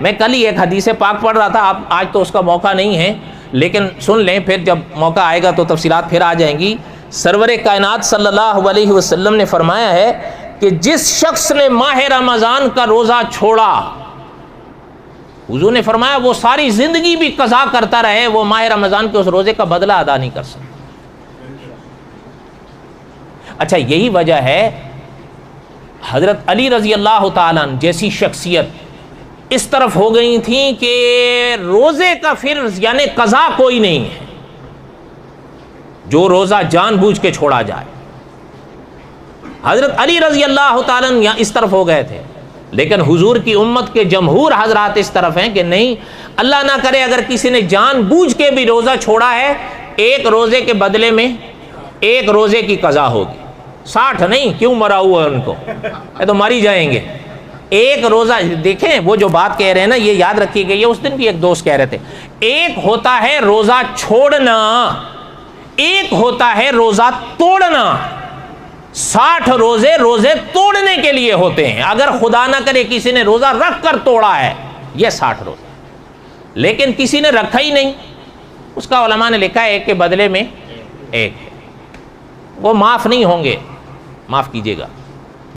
میں کل ہی ایک حدیث پاک پڑھ رہا تھا، آج تو اس کا موقع نہیں ہے لیکن سن لیں، پھر جب موقع آئے گا تو تفصیلات پھر آ جائیں گی۔ سرور کائنات صلی اللہ علیہ وسلم نے فرمایا ہے کہ جس شخص نے ماہ رمضان کا روزہ چھوڑا، حضور نے فرمایا وہ ساری زندگی بھی قضا کرتا رہے، وہ ماہ رمضان کے اس روزے کا بدلہ ادا نہیں کر سکتا۔ اچھا، یہی وجہ ہے حضرت علی رضی اللہ تعالیٰ عنہ جیسی شخصیت اس طرف ہو گئی تھیں کہ روزے کا فرض یعنی قضا کوئی نہیں ہے، جو روزہ جان بوجھ کے چھوڑا جائے۔ حضرت علی رضی اللہ تعالیٰ عنہ اس طرف ہو گئے تھے، لیکن حضور کی امت کے جمہور حضرات اس طرف ہیں کہ نہیں، اللہ نہ کرے اگر کسی نے جان بوجھ کے بھی روزہ چھوڑا ہے، ایک روزے کے بدلے میں ایک روزے کی قضا ہوگی، 60 نہیں، کیوں مرا ہوا ہے ان کو، یہ تو مر ہی جائیں گے۔ ایک روزہ دیکھیں، وہ جو بات کہہ رہے ہیں نا، یہ یاد رکھی گئی ہے، اس دن بھی ایک دوست کہہ رہے تھے، ایک ہوتا ہے روزہ چھوڑنا، ایک ہوتا ہے روزہ توڑنا۔ 60 روزے توڑنے کے لیے ہوتے ہیں، اگر خدا نہ کرے کسی نے روزہ رکھ کر توڑا ہے، یہ 60 روزے، لیکن کسی نے رکھا ہی نہیں، اس کا علماء نے لکھا ہے ایک کے بدلے میں ایک، وہ معاف نہیں ہوں گے، معاف کیجیے گا۔